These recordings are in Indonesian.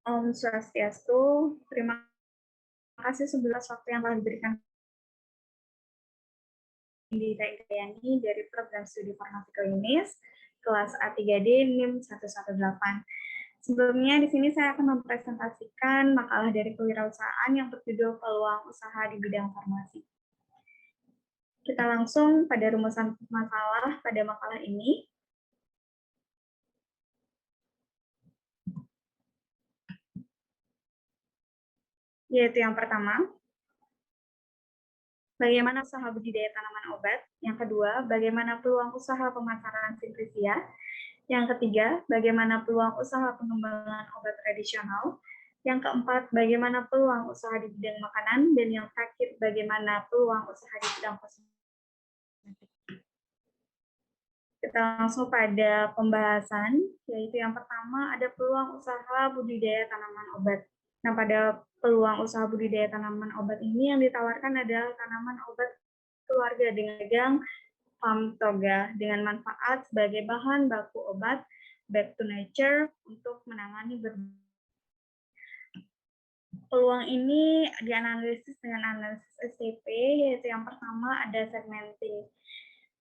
Om Swastiastu, terima kasih sebelum waktu yang telah diberikan di Dayani dari program studi farmasi klinis kelas A3D NIM 118. Sebelumnya di sini saya akan mempresentasikan makalah dari kewirausahaan yang berjudul peluang usaha di bidang farmasi. Kita langsung pada rumusan masalah pada makalah ini. Yaitu yang pertama, bagaimana usaha budidaya tanaman obat. Yang kedua, bagaimana peluang usaha pemasaran Simplisia. Yang ketiga, bagaimana peluang usaha pengembangan obat tradisional. Yang keempat, bagaimana peluang usaha di bidang makanan. Dan yang terakhir, bagaimana peluang usaha di bidang kosmetik. Kita langsung pada pembahasan, yaitu yang pertama ada peluang usaha budidaya tanaman obat. Nah, pada peluang usaha budidaya tanaman obat ini yang ditawarkan adalah tanaman obat keluarga dengan pegang Farm Toga dengan manfaat sebagai bahan baku obat back to nature untuk menangani peluang ini dianalisis dengan analisis STP, yaitu yang pertama ada segmenting.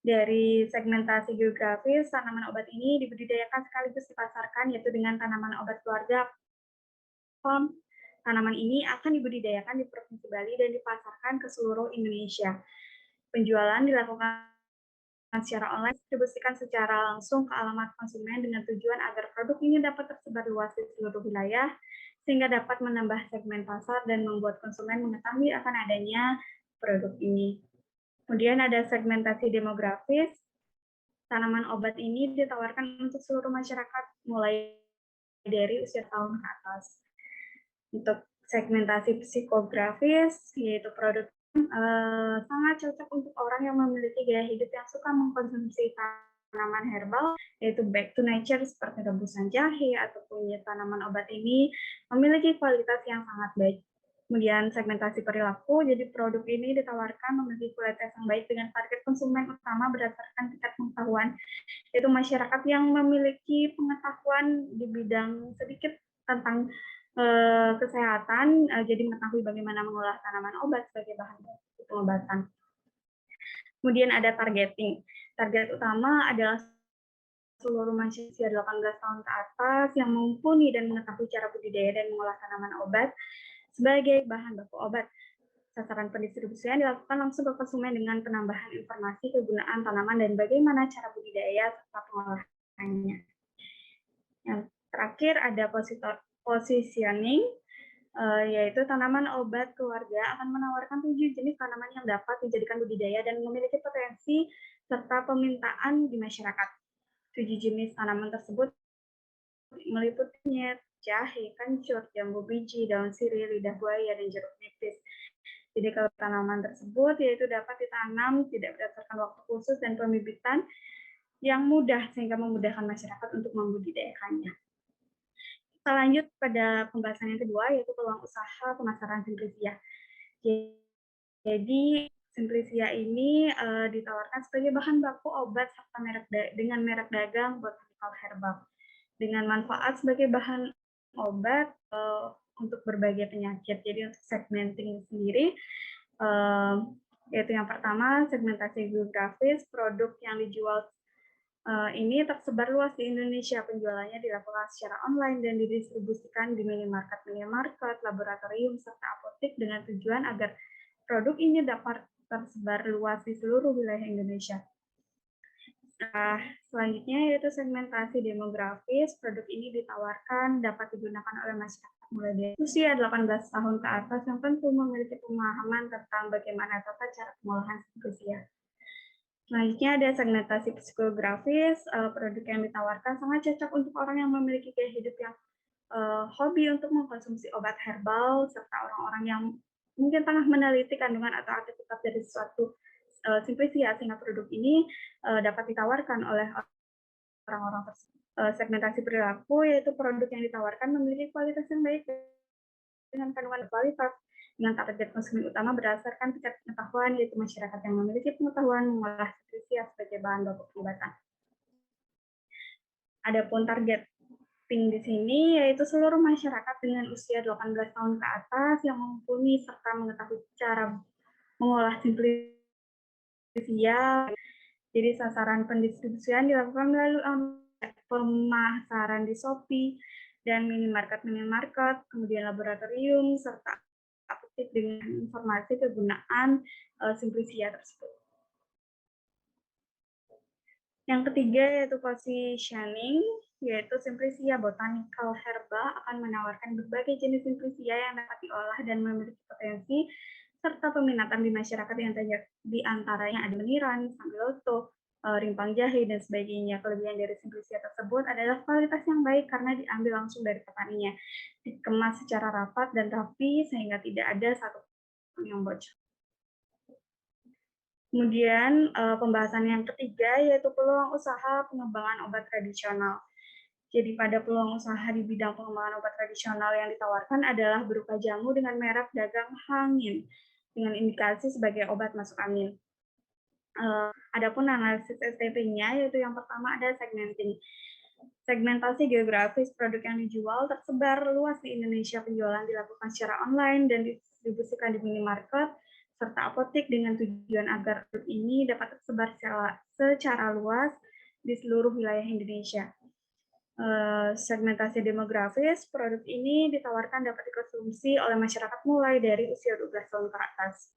Dari segmentasi geografis, tanaman obat ini dibudidayakan sekaligus dipasarkan, yaitu dengan tanaman obat keluarga farm. Tanaman ini akan dibudidayakan di Provinsi Bali dan dipasarkan ke seluruh Indonesia. Penjualan dilakukan secara online, didistribusikan secara langsung ke alamat konsumen dengan tujuan agar produk ini dapat tersebar luas di seluruh wilayah, sehingga dapat menambah segmen pasar dan membuat konsumen mengetahui akan adanya produk ini. Kemudian ada segmentasi demografis. Tanaman obat ini ditawarkan untuk seluruh masyarakat mulai dari usia tahun ke atas. Untuk segmentasi psikografis, yaitu produk sangat cocok untuk orang yang memiliki gaya hidup yang suka mengkonsumsi tanaman herbal, yaitu back to nature seperti rebusan jahe ataupun tanaman obat ini memiliki kualitas yang sangat baik. Kemudian segmentasi perilaku, jadi produk ini ditawarkan memiliki kualitas yang baik dengan target konsumen utama berdasarkan tingkat pengetahuan, yaitu masyarakat yang memiliki pengetahuan di bidang sedikit tentang kesehatan, jadi mengetahui bagaimana mengolah tanaman obat sebagai bahan pengobatan. Kemudian ada targeting. Target utama adalah seluruh manusia 18 tahun ke atas yang mumpuni dan mengetahui cara budidaya dan mengolah tanaman obat sebagai bahan baku obat. Sasaran pendistribusian dilakukan langsung ke konsumen dengan penambahan informasi kegunaan tanaman dan bagaimana cara budidaya serta pengolahannya. Yang terakhir ada positioning, yaitu tanaman obat keluarga akan menawarkan 7 jenis tanaman yang dapat dijadikan budidaya dan memiliki potensi serta permintaan di masyarakat. 7 jenis tanaman tersebut meliputi jahe, kencur, jambu biji, daun sirih, lidah buaya, dan jeruk nipis. Jadi kalau tanaman tersebut yaitu dapat ditanam tidak berdasarkan waktu khusus dan pembibitan yang mudah sehingga memudahkan masyarakat untuk membudidayakannya. Kita lanjut pada pembahasan yang kedua, yaitu peluang usaha pemasaran Simplisia. Jadi Simplisia ini ditawarkan sebagai bahan baku obat serta dengan merek dagang botanical herbal dengan manfaat sebagai bahan obat untuk berbagai penyakit. Jadi untuk segmenting sendiri, yaitu yang pertama segmentasi geografis, produk yang dijual ini tersebar luas di Indonesia. Penjualannya dilakukan secara online dan didistribusikan di minimarket, laboratorium, serta apotek dengan tujuan agar produk ini dapat tersebar luas di seluruh wilayah Indonesia. Selanjutnya yaitu segmentasi demografis. Produk ini ditawarkan dapat digunakan oleh masyarakat mulai dari usia 18 tahun ke atas yang tentu memiliki pemahaman tentang bagaimana tata cara pengolahan Simplisia. Selanjutnya ada segmentasi psikografis. Produk yang ditawarkan sangat cocok untuk orang yang memiliki gaya hidup yang hobi untuk mengkonsumsi obat herbal, serta orang-orang yang mungkin tengah meneliti kandungan atau aktivitas dari suatu Simplisia, sehingga produk ini dapat ditawarkan oleh orang-orang tersebut. Segmentasi perilaku, yaitu produk yang ditawarkan memiliki kualitas yang baik dengan kandungan kualitas, dengan target konsumen utama berdasarkan tingkat pengetahuan, yaitu masyarakat yang memiliki pengetahuan mengolah Simplisia sebagai bahan baku pengobatan. Adapun target penting di sini yaitu seluruh masyarakat dengan usia 18 tahun ke atas yang mumpuni serta mengetahui cara mengolah simplisia. Jadi sasaran pendistribusian dilakukan melalui pemasaran di Shopee dan minimarket, kemudian laboratorium, serta aktif dengan informasi kegunaan simplisia tersebut. Yang ketiga yaitu positioning, yaitu Simplisia Botanical Herba akan menawarkan berbagai jenis simplisia yang dapat diolah dan memiliki potensi serta peminatan di masyarakat yang di antaranya ada meniran, sambiloto, rimpang jahe, dan sebagainya. Kelebihan dari simplisia tersebut adalah kualitas yang baik karena diambil langsung dari petaninya, dikemas secara rapat dan rapi sehingga tidak ada satupun yang bocor. Kemudian pembahasan yang ketiga yaitu peluang usaha pengembangan obat tradisional. Jadi pada peluang usaha di bidang pengembangan obat tradisional yang ditawarkan adalah berupa jamu dengan merek dagang hangin dengan indikasi sebagai obat masuk angin. Adapun analisis STP-nya yaitu yang pertama ada segmenting. Segmentasi geografis produk yang dijual tersebar luas di Indonesia. Penjualan dilakukan secara online dan didistribusikan di minimarket serta apotek dengan tujuan agar produk ini dapat tersebar secara luas di seluruh wilayah Indonesia. Segmentasi demografis, produk ini ditawarkan dapat dikonsumsi oleh masyarakat mulai dari usia 12 tahun ke atas.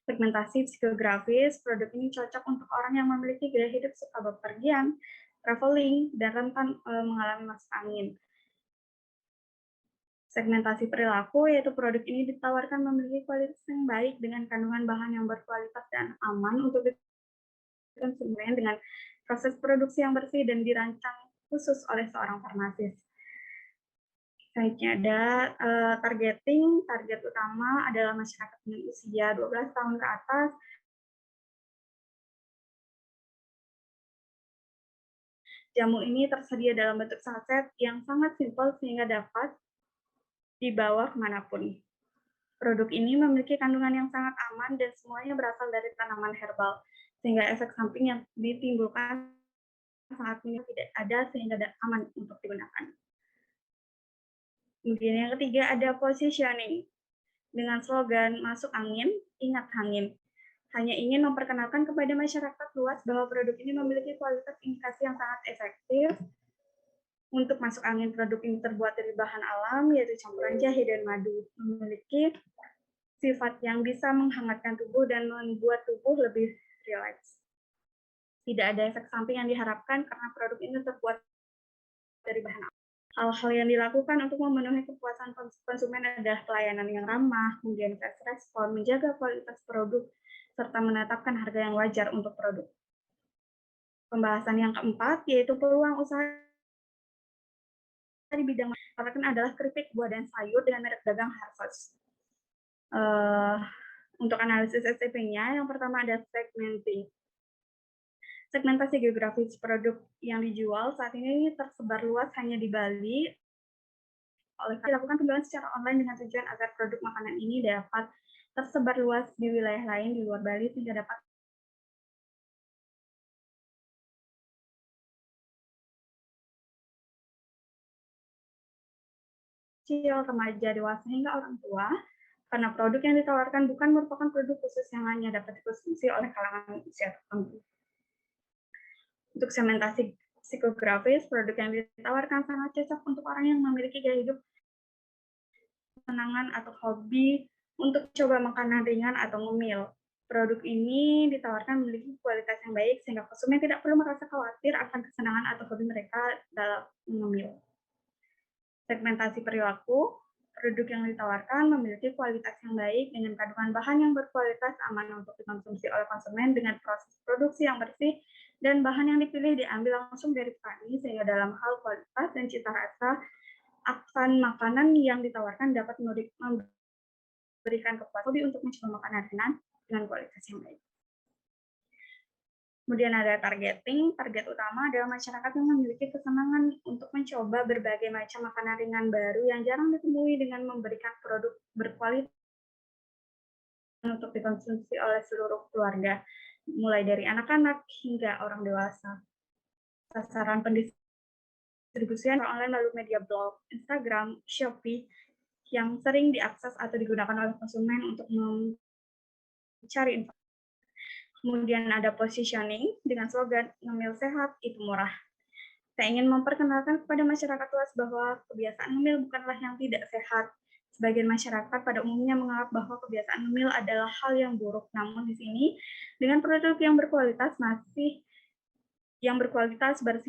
Segmentasi psikografis, produk ini cocok untuk orang yang memiliki gaya hidup suka bepergian, traveling, dan rentan mengalami masuk angin. Segmentasi perilaku, yaitu produk ini ditawarkan memiliki kualitas yang baik dengan kandungan bahan yang berkualitas dan aman untuk konsumen dengan proses produksi yang bersih dan dirancang khusus oleh seorang farmasis. Selanjutnya ada targeting. Target utama adalah masyarakat dengan usia 12 tahun ke atas. Jamu ini tersedia dalam bentuk saset yang sangat simpel sehingga dapat dibawa kemanapun. Produk ini memiliki kandungan yang sangat aman dan semuanya berasal dari tanaman herbal, sehingga efek samping yang ditimbulkan saat ini tidak ada sehingga aman untuk digunakan. Kemudian yang ketiga ada positioning. Dengan slogan masuk angin, ingat hangin. Hanya ingin memperkenalkan kepada masyarakat luas bahwa produk ini memiliki kualitas indikasi yang sangat efektif. Untuk masuk angin, produk ini terbuat dari bahan alam, yaitu campuran jahe dan madu. Memiliki sifat yang bisa menghangatkan tubuh dan membuat tubuh lebih rileks. Tidak ada efek samping yang diharapkan karena produk ini terbuat dari bahan alam. Hal-hal yang dilakukan untuk memenuhi kepuasan konsumen adalah pelayanan yang ramah, kemudian fast respon, menjaga kualitas produk, serta menetapkan harga yang wajar untuk produk. Pembahasan yang keempat yaitu peluang usaha di bidang adalah keripik buah dan sayur dengan merek dagang Harvest. Untuk analisis STP-nya, yang pertama ada segmenting. Segmentasi geografis produk yang dijual saat ini tersebar luas hanya di Bali. Oleh karena dilakukan penjualan secara online dengan tujuan agar produk makanan ini dapat tersebar luas di wilayah lain di luar Bali sehingga dapat kecil, remaja, dewasa, hingga orang tua, karena produk yang ditawarkan bukan merupakan produk khusus yang hanya dapat dikonsumsi oleh kalangan usia tertentu. Untuk segmentasi psikografis, produk yang ditawarkan sangat cocok untuk orang yang memiliki gaya hidup kesenangan atau hobi untuk coba makanan ringan atau ngemil. Produk ini ditawarkan memiliki kualitas yang baik sehingga konsumen tidak perlu merasa khawatir akan kesenangan atau hobi mereka dalam mengemil. Segmentasi perilaku, produk yang ditawarkan memiliki kualitas yang baik dengan kandungan bahan yang berkualitas aman untuk dikonsumsi oleh konsumen dengan proses produksi yang bersih dan bahan yang dipilih diambil langsung dari petani sehingga dalam hal kualitas dan cita rasa akan makanan yang ditawarkan dapat memberikan kepuasan untuk mencoba makanan ringan dengan kualitas yang baik. Kemudian ada targeting. Target utama adalah masyarakat yang memiliki kesenangan untuk mencoba berbagai macam makanan ringan baru yang jarang ditemui dengan memberikan produk berkualitas untuk dikonsumsi oleh seluruh keluarga, mulai dari anak-anak hingga orang dewasa. Sasaran pendistribusian pendistribusian online melalui media blog, Instagram, Shopee, yang sering diakses atau digunakan oleh konsumen untuk mencari informasi. Kemudian ada positioning dengan slogan "Ngemil sehat itu murah". Saya ingin memperkenalkan kepada masyarakat luas bahwa kebiasaan ngemil bukanlah yang tidak sehat. Sebagian masyarakat pada umumnya menganggap bahwa kebiasaan ngemil adalah hal yang buruk. Namun di sini, dengan produk yang berkualitas, bersih,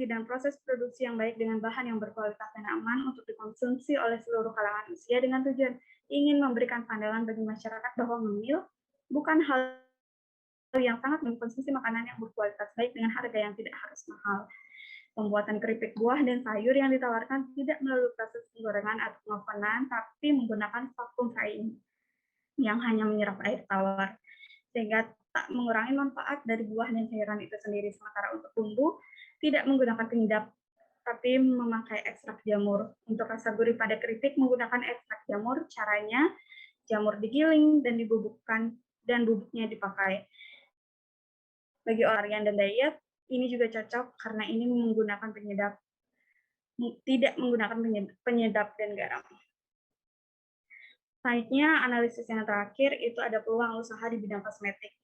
dan proses produksi yang baik dengan bahan yang berkualitas dan aman untuk dikonsumsi oleh seluruh kalangan usia dengan tujuan ingin memberikan pandangan bagi masyarakat bahwa ngemil bukan hal yang sangat mengkonsumsi makanan yang berkualitas baik dengan harga yang tidak harus mahal. Pembuatan keripik buah dan sayur yang ditawarkan tidak melalui proses penggorengan atau pengovenan, tapi menggunakan vakum frying yang hanya menyerap air tawar, sehingga tak mengurangi manfaat dari buah dan sayuran itu sendiri. Sementara untuk bumbu, tidak menggunakan penyedap, tapi memakai ekstrak jamur. Untuk rasa gurih pada keripik menggunakan ekstrak jamur, caranya jamur digiling dan dibubukkan dan bubuknya dipakai. Bagi orang dan diet, ini juga cocok karena ini menggunakan tidak menggunakan penyedap dan garam. Selanjutnya, analisis yang terakhir itu ada peluang usaha di bidang kosmetik.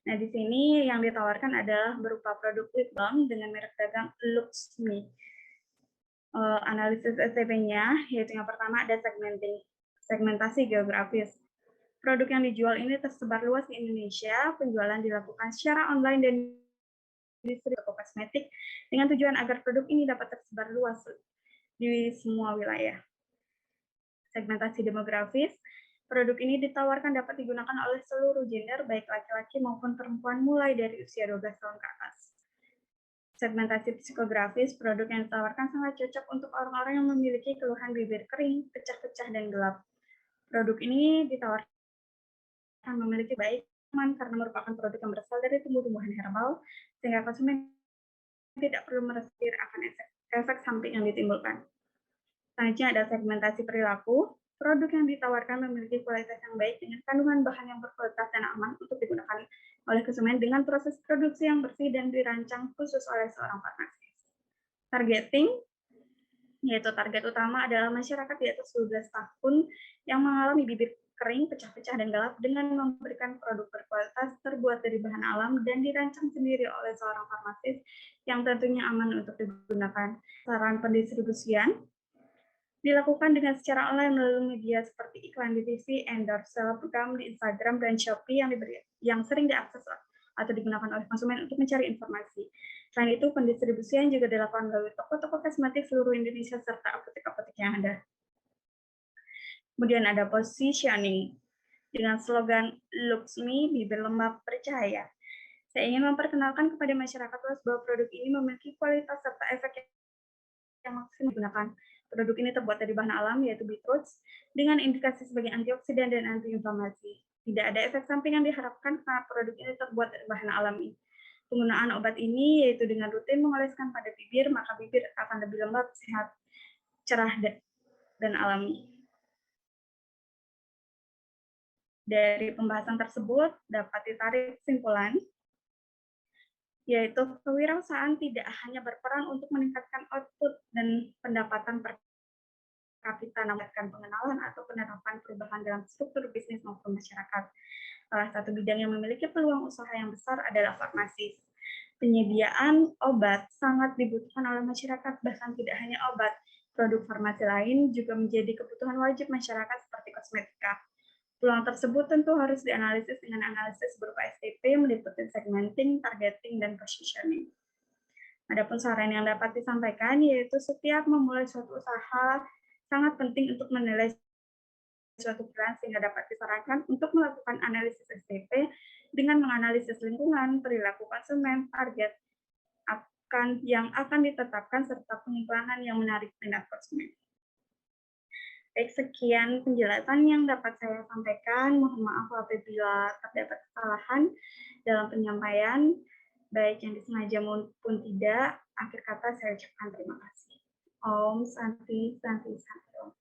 Nah, di sini yang ditawarkan adalah berupa produk lip balm dengan merek dagang Luxme. Analisis STP-nya, yaitu yang pertama ada segmentasi geografis. Produk yang dijual ini tersebar luas di Indonesia, penjualan dilakukan secara online dan industri toko kosmetik dengan tujuan agar produk ini dapat tersebar luas di semua wilayah. Segmentasi demografis, produk ini ditawarkan dapat digunakan oleh seluruh gender, baik laki-laki maupun perempuan mulai dari usia 12 tahun ke atas. Segmentasi psikografis, produk yang ditawarkan sangat cocok untuk orang-orang yang memiliki keluhan bibir kering, pecah-pecah, dan gelap. Produk ini ditawarkan memiliki baik aman karena merupakan produk yang berasal dari tumbuh-tumbuhan herbal, sehingga konsumen tidak perlu meresir akan efek samping yang ditimbulkan. Selanjutnya ada segmentasi perilaku. Produk yang ditawarkan memiliki kualitas yang baik dengan kandungan bahan yang berkualitas dan aman untuk digunakan oleh konsumen dengan proses produksi yang bersih dan dirancang khusus oleh seorang farmasis. Targeting, yaitu target utama adalah masyarakat di atas 12 tahun yang mengalami bibir kering, pecah-pecah, dan gelap dengan memberikan produk berkualitas terbuat dari bahan alam dan dirancang sendiri oleh seorang farmasis yang tentunya aman untuk digunakan. Saran pendistribusian dilakukan dengan secara online melalui media seperti iklan di TV, endorse, selebgram di Instagram, dan Shopee yang sering diakses atau digunakan oleh konsumen untuk mencari informasi. Selain itu, pendistribusian juga dilakukan melalui toko-toko kosmetik seluruh Indonesia serta apotek-apotek yang ada. Kemudian ada positioning dengan slogan Luxme, bibir lembab percaya. Saya ingin memperkenalkan kepada masyarakat luas bahwa produk ini memiliki kualitas serta efek yang maksimal digunakan. Produk ini terbuat dari bahan alam, yaitu beetroot, dengan indikasi sebagai antioksidan dan antiinflamasi. Tidak ada efek samping yang diharapkan karena produk ini terbuat dari bahan alami. Penggunaan obat ini yaitu dengan rutin mengoleskan pada bibir, maka bibir akan lebih lembab, sehat, cerah, dan alami. Dari pembahasan tersebut dapat ditarik kesimpulan, yaitu kewirausahaan tidak hanya berperan untuk meningkatkan output dan pendapatan per kapita, namun pengenalan atau penerapan perubahan dalam struktur bisnis maupun masyarakat. Salah satu bidang yang memiliki peluang usaha yang besar adalah farmasi. Penyediaan obat sangat dibutuhkan oleh masyarakat, bahkan tidak hanya obat. Produk farmasi lain juga menjadi kebutuhan wajib masyarakat seperti kosmetika. Peluang tersebut tentu harus dianalisis dengan analisis berupa STP, meliputi segmenting, targeting, dan positioning. Adapun saran yang dapat disampaikan yaitu setiap memulai suatu usaha sangat penting untuk menilai suatu plan sehingga dapat disarankan untuk melakukan analisis STP dengan menganalisis lingkungan, perilaku konsumen, target yang akan ditetapkan serta pengiklanan yang menarik minat konsumen. Baik, sekian penjelasan yang dapat saya sampaikan. Mohon maaf apabila terdapat kesalahan dalam penyampaian, baik yang disengaja maupun tidak. Akhir kata saya ucapkan terima kasih. Om Santi Santi Santi Om.